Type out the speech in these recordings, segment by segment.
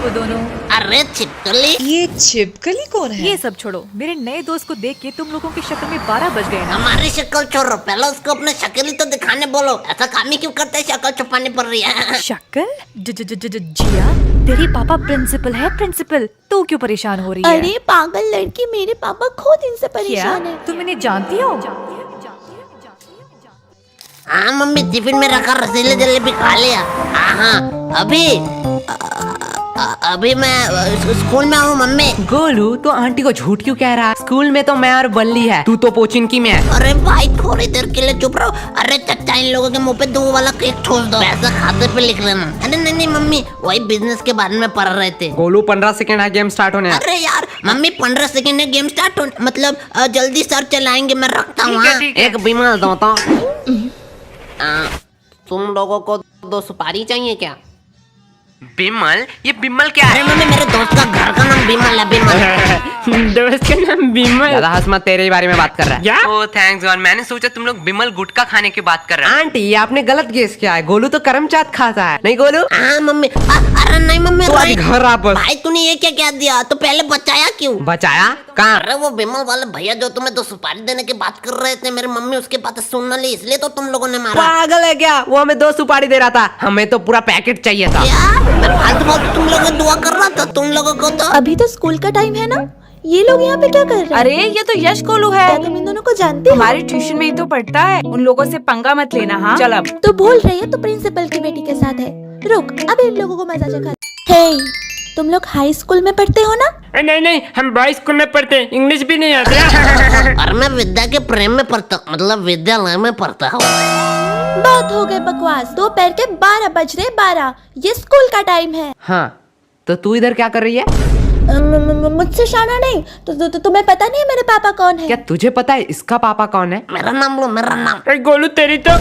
वो दोनों? अरे छिपकली, ये छिपकली कौन है? ये सब छोड़ो, मेरे नए दोस्त को देख के तुम लोगों की शक्ल में 12 बज गए ना। हमारी शक्ल छोड़ो, पहले उसको अपने शक्ल ही तो दिखाने बोलो। ऐसा काम ही क्यों करते है, शक्ल छुपाने पड़ रही है। शक्ल? जिया, तेरी पापा प्रिंसिपल है, प्रिंसिपल। तू क्यों परेशान हो रही है? अरे पागल लड़की, मेरे पापा खुद इनसे परेशान है। तुम इन्हें जानती हो? हाँ मम्मी, टिफिन में रखा रसीले जलेबी खा लिया। हाँ अभी मैं स्कूल में हूँ मम्मी। गोलू, तो आंटी को झूठ क्यों कह रहा है? स्कूल में तो मैं और बल्ली है, तू तो पोचिंकी में है। अरे भाई थोड़ी देर के लिए चुप रहो। अरे चचा, इन लोगों के मुंह पे 2 वाला केक छोड़ दो, पैसा खाते पे लिख लेना। अरे नहीं मम्मी, वही बिजनेस के बारे में पढ़ रहे थे। गोलू 15 सेकंड है गेम स्टार्ट होने। अरे यार मम्मी, 15 सेकंड में गेम स्टार्ट हो, मतलब जल्दी सर चलाएंगे, मैं रखता हूँ। एक बीमार दो तो। तुम लोगों को 2 सुपारी चाहिए क्या? बिमल? ये बिमल क्या अरे मम्मी, मेरे दोस्त का घर का नाम बिमल है, बिमल। दोस्त का नाम बिमल? ज्यादा हंस मत, तेरे ही बारे में बात कर रहा है। ओह थैंक्स गॉड, मैंने सोचा तुम लोग बिमल गुटखा खाने की बात कर रहे हैं। आंटी, ये आपने गलत गेस किया है। गोलू तो करमचाट खाता है, नहीं गोलू? हाँ मम्मी। अरे नहीं मम्मी, तो अभी घर वापस। भाई तूने ये क्या कह दिया? तो पहले बचाया क्यों? बचाया कहाँ? अरे वो बिमल वाले भैया जो तुम्हें 2 सुपारी देने की बात कर रहे थे, मेरी मम्मी उसके बात सुनना ली, इसलिए तो तुम लोगों ने मारा। पागल है क्या? वो हमें 2 सुपारी दे रहा था, हमें तो पूरा पैकेट चाहिए था। क्या? मैं फालतू तुम लोगों को दुआ कर रहा था, तुम लोगों को तो। अभी तो स्कूल का टाइम है ना, ये लोग यहाँ पे क्या कर रहे हैं? अरे ये तो यश गोलू है, क्या तुम इन दोनों को जानते हो? हमारी ट्यूशन में ही तो पढ़ता है। उन लोगों से पंगा मत लेना। हाँ चल अब। तो बोल रही है तो प्रिंसिपल की बेटी के साथ है। रुक, अभी इन लोगों को मजा चखा। हे, तुम लोग हाई स्कूल में पढ़ते हो ना? नहीं, हम बॉयज स्कूल में पढ़ते हैं, इंग्लिश भी नहीं आती। और मैं विद्या के प्रेम में पढ़ता, मतलब विद्यालय में पढ़ता हूँ। बहुत हो गए बकवास, दोपहर के 12 बज रहे। 12, ये स्कूल का टाइम है। हाँ, तो तू इधर क्या कर रही है? मुझसे शाना नहीं तो तुम्हें पता नहीं है मेरे पापा कौन है? क्या तुझे पता है इसका पापा कौन है? मेरा नाम लो, मेरा नाम। गोलू तेरी तो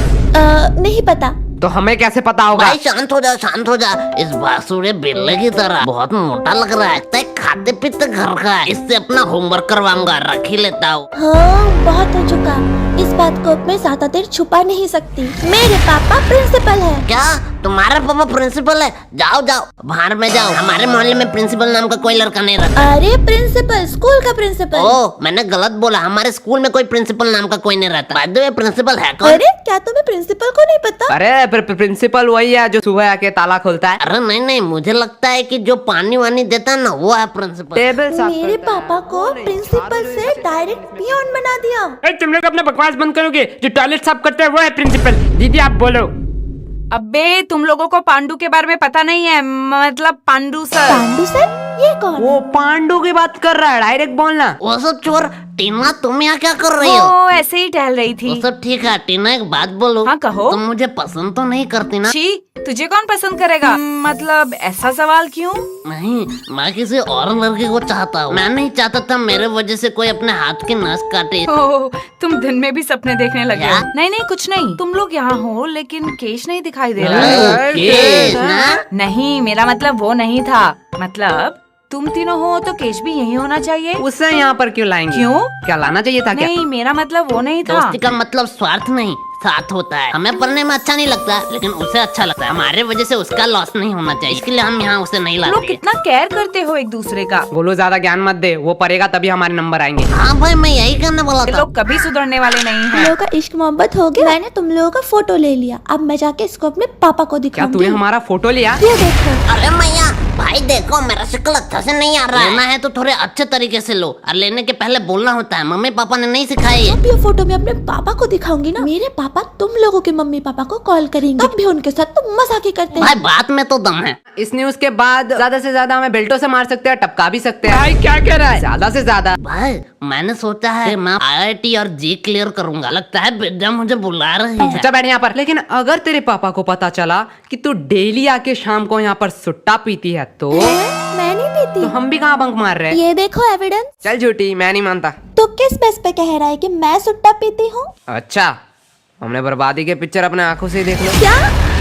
नहीं पता। तो हमें कैसे पता होगा? भाई शांत हो जा, शांत हो जा। इस बासुड़े बिल्ले की तरह बहुत मोटा लग रहा है, तय खाते पीते घर का है। इससे अपना होमवर्क करवाऊंगा, रख ही लेता हूँ। हाँ, बहुत हो चुका। इस बात को मैं ज्यादा देर छुपा नहीं सकती। मेरे पापा प्रिंसिपल है। क्या तुम्हारा पापा प्रिंसिपल है? जाओ जाओ, बाहर में जाओ। हमारे मोहल्ले में प्रिंसिपल नाम का कोई लड़का नहीं रहता। अरे प्रिंसिपल, स्कूल का प्रिंसिपल। ओह, मैंने गलत बोला। हमारे स्कूल में कोई प्रिंसिपल नाम का कोई नहीं रहता। बाय द वे, प्रिंसिपल है कौन? अरे क्या तुम्हें प्रिंसिपल को नहीं पता? अरे प्रिंसिपल वही है जो सुबह आके ताला खोलता है। अरे नहीं, मुझे लगता है कि जो पानी वानी देता है ना, वो है प्रिंसिपल। टेबल साफ मेरे करता है। पापा को प्रिंसिपल से डायरेक्ट पियोन बना दिया। तुम लोग अपना बकवास बंद करोगे? जो टॉयलेट साफ करता है वो है प्रिंसिपल। दीदी आप बोलो। अबे तुम लोगों को पांडू के बारे में पता नहीं है, मतलब पांडू सर। पांडू सर? ये कौन? वो पांडु की बात कर रहा है, डायरेक्ट बोलना। वो सब छोड़। टीना, तुम यहाँ क्या कर रही हो? वो ऐसे ही टहल रही वो थी। सब ठीक है। टीना एक बात बोलो। हाँ, कहो। तुम मुझे पसंद तो नहीं करती ना? छी, तुझे कौन पसंद करेगा? मतलब ऐसा सवाल क्यों? नहीं, मैं किसी और लड़के को चाहता हूँ। मैं नहीं चाहता था मेरे वजह से कोई अपने हाथ की नस काटे। ओह, तुम दिन में भी सपने देखने लगे हो। क्या? नहीं कुछ नहीं, तुम लोग यहाँ हो लेकिन केश नहीं दिखाई दे रहा है। केश ना? नहीं, मेरा मतलब वो नहीं था। मतलब तुम तीनों हो तो केश भी यही होना चाहिए। उससे यहाँ पर क्यों लाएंगे? क्यों? क्या लाना चाहिए था क्या? नहीं, मेरा मतलब वो नहीं था। दोस्ती का मतलब स्वार्थ नहीं, साथ होता है। हमें पढ़ने में अच्छा नहीं लगता, लेकिन उसे अच्छा लगता है। हमारे वजह से उसका लॉस नहीं होना चाहिए, इसके लिए हम यहाँ उसे नहीं तुम लोग लाते। कितना केयर करते हो एक दूसरे का। बोलो ज्यादा ज्ञान मत दे, वो पढ़ेगा तभी हमारे नंबर आएंगे। हाँ भाई, मैं यही करने वाला ये था। लोग कभी सुधरने वाले नहीं तुम हैं। लोगों का इश्क मोहब्बत हो गया। मैंने तुम लोगों का फोटो ले लिया, अब मैं जाके इसको अपने पापा को क्या दिखाऊंगी। तूने हमारा फोटो लिया? ये देखो। अरे मैया, भाई देखो मेरा शक्ल अच्छा से नहीं आ रहा है। लेना है तो थोड़े अच्छे तरीके से लो, और लेने के पहले बोलना होता है। मम्मी पापा ने नहीं सिखाई है। अब ये फोटो मैं अपने पापा को दिखाऊंगी ना, मेरे पापा तुम लोगों के मम्मी पापा को कॉल करेंगे, तब भी उनके साथ तुम मजाक ही करते भाई हैं। बात में तो दम है। इस न्यूज के बाद ज्यादा से ज्यादा हमें बेल्टों से मार सकते हैं, टपका भी सकते हैं। भाई क्या कह रहा है? ज्यादा से ज्यादा। भाई मैंने सोचा है कि मैं IIT और जी क्लियर करूंगा। लगता है विद्या मुझे बुला रही है। अच्छा बैठ यहाँ पर। लेकिन अगर तेरे पापा को पता चला कि तू डेली आके शाम को यहाँ पर सुट्टा पीती है तो मैं नहीं पीती। तो हम भी कहाँ बंक मार रहे हैं? ये देखो एविडेंस। चल झूठी, मैं नहीं मानता। तो किस बेस पे कह रहा है कि मैं सुट्टा पीती हूँ? अच्छा, हमने बर्बादी के पिक्चर अपने आंखों से ही देख लो। क्या?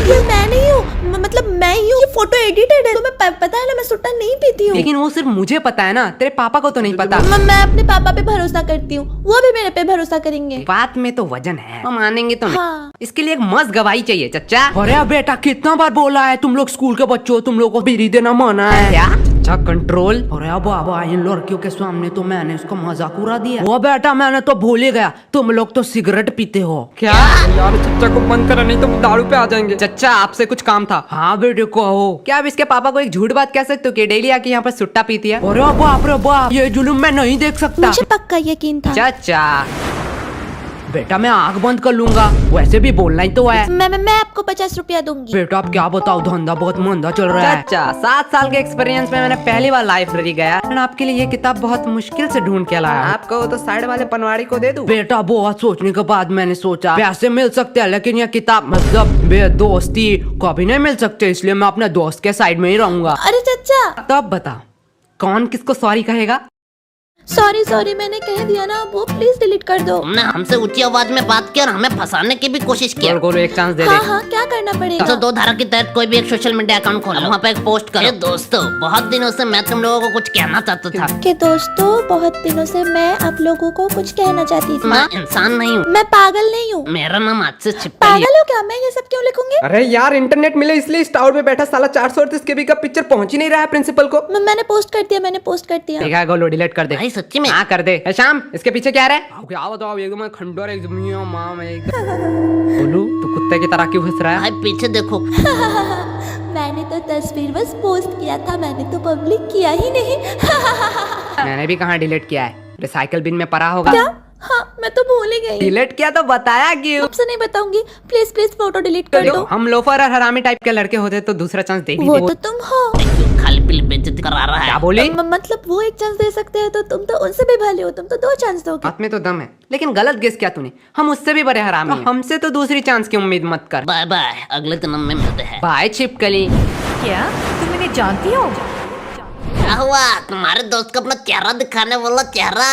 ये मैं नहीं हूँ, मतलब मैं ही हूँ, फोटो एडिटेड है। तुम्हें पता है ना मैं सुट्टा नहीं पीती हूँ। लेकिन वो सिर्फ मुझे पता है ना, तेरे पापा को तो नहीं पता। मैं अपने पापा पे भरोसा करती हूँ, वो भी मेरे पे भरोसा करेंगे। बात में तो वजन है, हम मानेंगे तो नहीं। हाँ। इसके लिए एक मस्त गवाही चाहिए चच्चा। अरे बेटा कितना बार बोला है, तुम लोग स्कूल के बच्चों, तुम लोग को बीड़ी देना माना है क्या? अच्छा कंट्रोल। अरे बाबा इन लड़कियों के सामने तो मैंने उसका मजाक उड़ा दिया। वो बेटा मैंने तो भूल ही गया, तुम लोग तो सिगरेट पीते हो क्या? यार चच्चा को बंद करा नहीं तो दारू पे आ जाएंगे। चच्चा आपसे कुछ काम था। हाँ बेटे कहो। क्या आप इसके पापा को एक झूठ बात कह सकते हो कि डेली आके यहाँ पर सुट्टा पीती है? अरे बाप रे बाप, ये जुल्म मैं नहीं देख सकता। मुझे पक्का यकीन था। चाचा बेटा मैं आंख बंद कर लूंगा, वैसे भी बोलना ही तो है। मैं आपको 50 रुपया दूंगी। बेटा आप क्या बताओ, धंधा बहुत मंदा चल रहा है। चाचा 7 साल के एक्सपीरियंस में मैंने पहली बार लाइब्रेरी गया और आपके लिए ये किताब बहुत मुश्किल से ढूंढ के लाया। आपको तो साइड वाले पनवाड़ी को दे दूं? बेटा बहुत सोचने के बाद मैंने सोचा पैसे मिल सकते हैं लेकिन ये किताब मतलब दोस्ती कभी नहीं मिल सकते, इसलिए मैं अपने दोस्त के साइड में ही रहूंगा। अरे चचा तब बता कौन किसको सॉरी कहेगा? सॉरी मैंने कह दिया ना, वो प्लीज डिलीट कर दो। तुमने हमसे ऊंची आवाज में बात की और हमें फंसाने की भी कोशिश की। गोलू एक चांस दे दे। हाँ क्या करना पड़ेगा? तो 2 धारा के तहत कोई भी एक सोशल मीडिया अकाउंट खोलो, वहाँ पे एक पोस्ट करो। दोस्तों बहुत दिनों से मैं तुम लोगों को कुछ कहना चाहता था। कि दोस्तों बहुत दिनों से मैं आप लोगों को कुछ कहना चाहती थी। मैं इंसान नहीं हूँ, मैं पागल नहीं हूँ। मेरा नाम आज से छिपकली है। पागल हो क्या? मैं ये सब क्यों लिखूंगी? अरे यार इंटरनेट मिले इसलिए इस टावर पे बैठा साला 438 केबी का पिक्चर पहुंच ही नहीं रहा है प्रिंसिपल को। मैंने पोस्ट कर दिया। ठीक है गोलू डिलीट कर दे। भाई सच्ची में? हाँ कर दे। ए, शाम इसके पीछे क्या है? क्या बताओ एकदम खंडोर एकदम मां में एकदम। गोलू तू कुत्ते की तरह क्यों हंस रहा है? भाई पीछे देखो। मैंने तो तस्वीर बस पोस्ट किया था, मैंने तो पब्लिक किया ही नहीं। मैंने भी कहाँ डिलीट किया है, रिसाइकल बिन में पड़ा होगा। क्या? हाँ मैं तो भूल ही गई। डिलीट किया तो बताया क्यों? आपसे नहीं बताऊंगी, प्लीज फोटो डिलीट कर दो। हम लोफर और हरामी टाइप के लड़के होते तो दूसरा चांस दे ही वो देते। तो तुम हो। क्यों खाली पीली बेइज्जती करा रहा है? क्या बोली? मतलब वो एक चांस दे सकते हैं तो तुम तो उनसे भी भले हो, तुम तो 2 चांस दोगे। बात में तो दम है, लेकिन गलत गेस किया तूने। हम उससे भी बड़े हरामी हैं। हमसे तो दूसरी चांस की उम्मीद मत कर। बाय बाय, अगले जन्म में मिलते हैं। बाय छिपकली। क्या तुम इन्हें जानती हो? क्या हुआ? तुम्हारे दोस्त को अपना चेहरा दिखाने वाला चेहरा।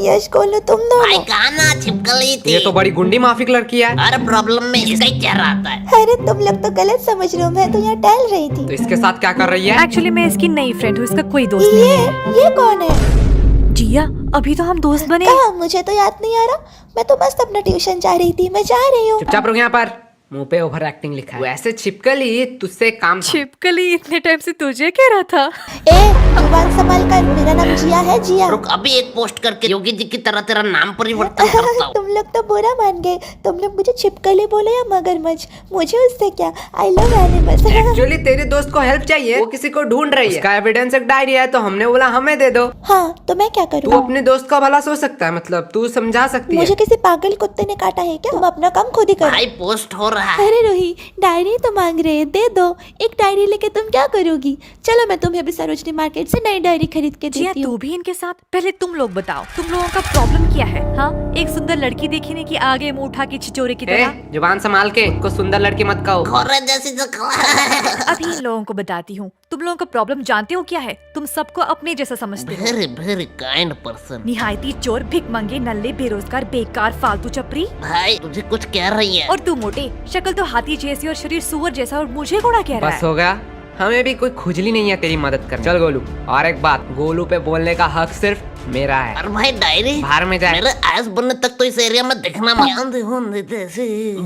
यश गोलू तुम भाई दोनों। कहा ना छिपकली थी। ये तो बड़ी गुंडी माफिक लड़की है। हर प्रॉब्लम में इसका ही चेहरा आता है। अरे तुम लोग तो गलत समझ रहे हो, मैं तो यहाँ टहल रही थी। तो इसके साथ क्या कर रही है? एक्चुअली मैं इसकी नई फ्रेंड हूँ, इसका कोई दोस्त नहीं है। ये कौन है? जिया अभी तो हम दोस्त बने। कहाँ? मुझे तो याद नहीं आ रहा। मैं तो बस अपना ट्यूशन जा रही थी, मैं जा रही हूँ। चुपचाप रुक यहाँ पर, मुंह पे ओवर एक्टिंग लिखा है। वैसे छिपकली तुझसे काम था। छिपकली इतने टाइम से तुझे कह रहा था। ए जुबान संभाल कर, मेरा नाम जिया है, जिया। रुक अभी एक पोस्ट करके योगी जी की तरह तेरा नाम परिवर्तन करता हूँ। तुम लोग तो बुरा मान गए, तुम लोग मुझे छिपकली बोले या मगरमच्छ, मुझे उससे क्या। I love animals. एक्चुअली तेरे दोस्त को हेल्प चाहिए, वो किसी को ढूंढ रही है। उसका एविडेंस एक डायरी है तो हमने बोला हमें दे दो। हाँ तो मैं क्या तू करूँ? अपने दोस्त का भला सोच सकता है, मतलब तू समझा सकती है। मुझे किसी पागल कुत्ते ने काटा है क्या? तुम अपना काम खुद ही करो। भाई पोस्ट हो रहा है। अरे रोही डायरी तो मांग रहे हैं, दे दो। एक डायरी लेके तुम क्या करोगी? चलो मैं तुम्हें अभी सरोजनी मार्केट से नई डायरी खरीद के जिया देती तू हूँ। भी इनके साथ। पहले तुम लोग बताओ, तुम लोगों का प्रॉब्लम क्या है? हाँ एक सुंदर लड़की देखी नहीं कि आगे मुंह उठा के छिचोरे की तरह। जुबान संभाल के, को सुंदर लड़की मत कहो। घोड़े जैसी शक्ल। अभी इन लोगों को बताती हूँ। तुम लोगों का प्रॉब्लम जानते हो क्या है? तुम सबको अपने जैसा समझते हो। Very kind person. निहायती चोर, भिखमंगे, नल्ले, बेरोजगार, बेकार, फालतू चपरी। भाई तुझे कुछ कह रही है। और तू मोटे, शक्ल तो हाथी जैसी और शरीर सुअर जैसा, और मुझे घोड़ा कह रहा बस है। हो गया, हमें भी कोई खुजली नहीं है तेरी मदद कर। चल गोलू, और एक बात, गोलू पे बोलने का हक सिर्फ मेरा है। और भाई डायरी बाहर में जाए। मेरे आयस बनने तक तो इस एरिया में दिखना मत।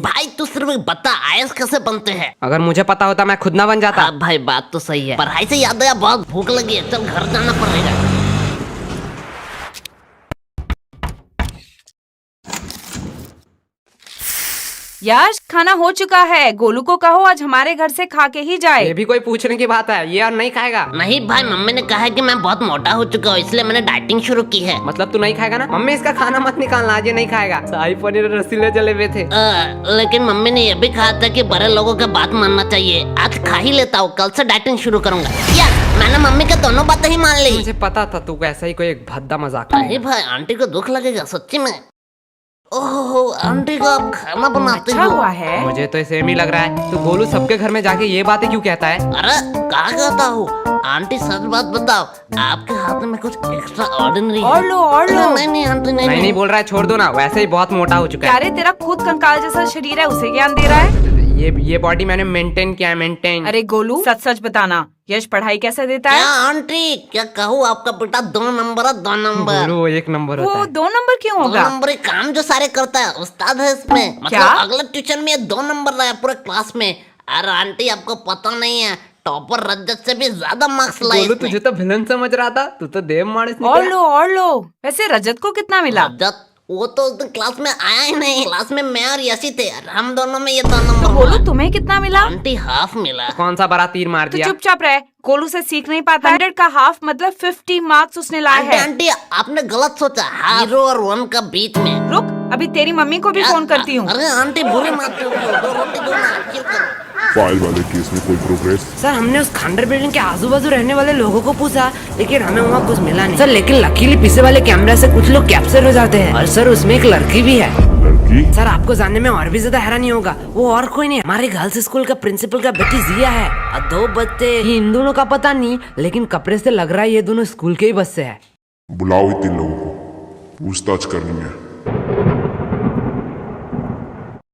भाई तू सिर्फ बता आयस कैसे बनते हैं। अगर मुझे पता होता मैं खुद ना बन जाता। हाँ भाई बात तो सही है। पढ़ाई से याद आया, बहुत भूख लगी है, चल घर जाना पड़ेगा। यार खाना हो चुका है, गोलू को कहो आज हमारे घर से खा के ही जाए। ये भी कोई पूछने की बात है? ये और नहीं खाएगा? नहीं भाई मम्मी ने कहा है कि मैं बहुत मोटा हो चुका हूँ, इसलिए मैंने डाइटिंग शुरू की है। मतलब तू नहीं खाएगा ना? मम्मी इसका खाना मत निकालना, आज ये नहीं खाएगा। शाही पनीर और रसीले जलेबे थे। लेकिन मम्मी ने ये भी कहा था कि बड़े लोगों का बात मानना चाहिए। आज खा ही लेता हूँ, कल से डाइटिंग शुरू करूंगा। यार मैंने मम्मी का दोनों बातें ही मान ली। मुझे पता था तू ऐसा ही कोई एक भद्दा मजाक। नहीं भाई आंटी को दुख लगेगा सच्ची में। ओहो आंटी को आप खाना बनाते अच्छा हो। हुआ है। मुझे तो सेम ही लग रहा है। तू गोलू सबके घर में जाके ये बातें क्यों कहता है? अरे कहा कहता हूँ आंटी, सच बात बताओ, आपके हाथ में कुछ एक्स्ट्रा ऑर्डिनरी और लो और लो। नहीं नहीं आंटी नहीं, नहीं बोल रहा है, छोड़ दो ना, वैसे ही बहुत मोटा हो चुका है। अरे तेरा खुद कंकाल जैसा शरीर है, उसे ज्ञान दे रहा है। ये बॉडी मैंने मेंटेन किया है, मेंटेन। अरे गोलू सच सच बताना, यश पढ़ाई कैसे देता क्या है? आंटी, क्या कहूँ, आपका बेटा 2 नंबर है, 2 नंबर। गोलू वो 1 नंबर होता वो है। 2 नंबर क्यों 2 होगा? नंबर काम जो सारे करता है, उस्ताद है इसमें। मतलब क्या? अगले ट्यूशन में 2 नंबर रहा है पूरे क्लास में। अरे आंटी, आपको पता नहीं है, टॉपर रजत से भी ज्यादा मार्क्स लाए गोलू इसने। तुझे तो विलन समझ रहा था, तू तो देव माणस और निकला। लो। वैसे रजत को कितना मिला? रजत वो तो उस दिन क्लास में आया ही नहीं। क्लास में मैं और यशी थे, हम दोनों में ये 2 तो नंबर गोलू हुआ। तुम्हें कितना मिला? आंटी हाफ मिला। कौन सा बड़ा तीर मार तो दिया? चुपचाप रहे, गोलू से सीख नहीं पाता। 100 का हाफ मतलब 50 मार्क्स उसने लाए आंटी हैं। आंटी, आपने गलत सोचा, हीरो और 1 का बीच में। रुक, अभी तेरी मम्मी को भी फोन करती हूँ। अरे आंटी बुरी मत करो, 2 रोटी दो ना, chill करो। फाइल वाले केस में कोई प्रोग्रेस? सर हमने उस खंडर बिल्डिंग के आजू बाजू रहने वाले लोगों को पूछा, लेकिन हमें वहाँ कुछ मिला नहीं। सर लेकिन लकीली पीछे वाले कैमरा से कुछ लोग कैप्चर हो जाते हैं, और सर उसमें एक लड़की भी है। लड़की? सर आपको जानने में और भी ज्यादा हैरानी होगा, वो और कोई नहीं, हमारे गर्ल्स स्कूल का प्रिंसिपल का बेटी जिया है। और 2 बच्चे, इन दोनों का पता नहीं, लेकिन कपड़े से लग रहा है ये दोनों स्कूल के ही बस से है। बुलाओ इन 3 लोगों को, पूछताछ करनी है।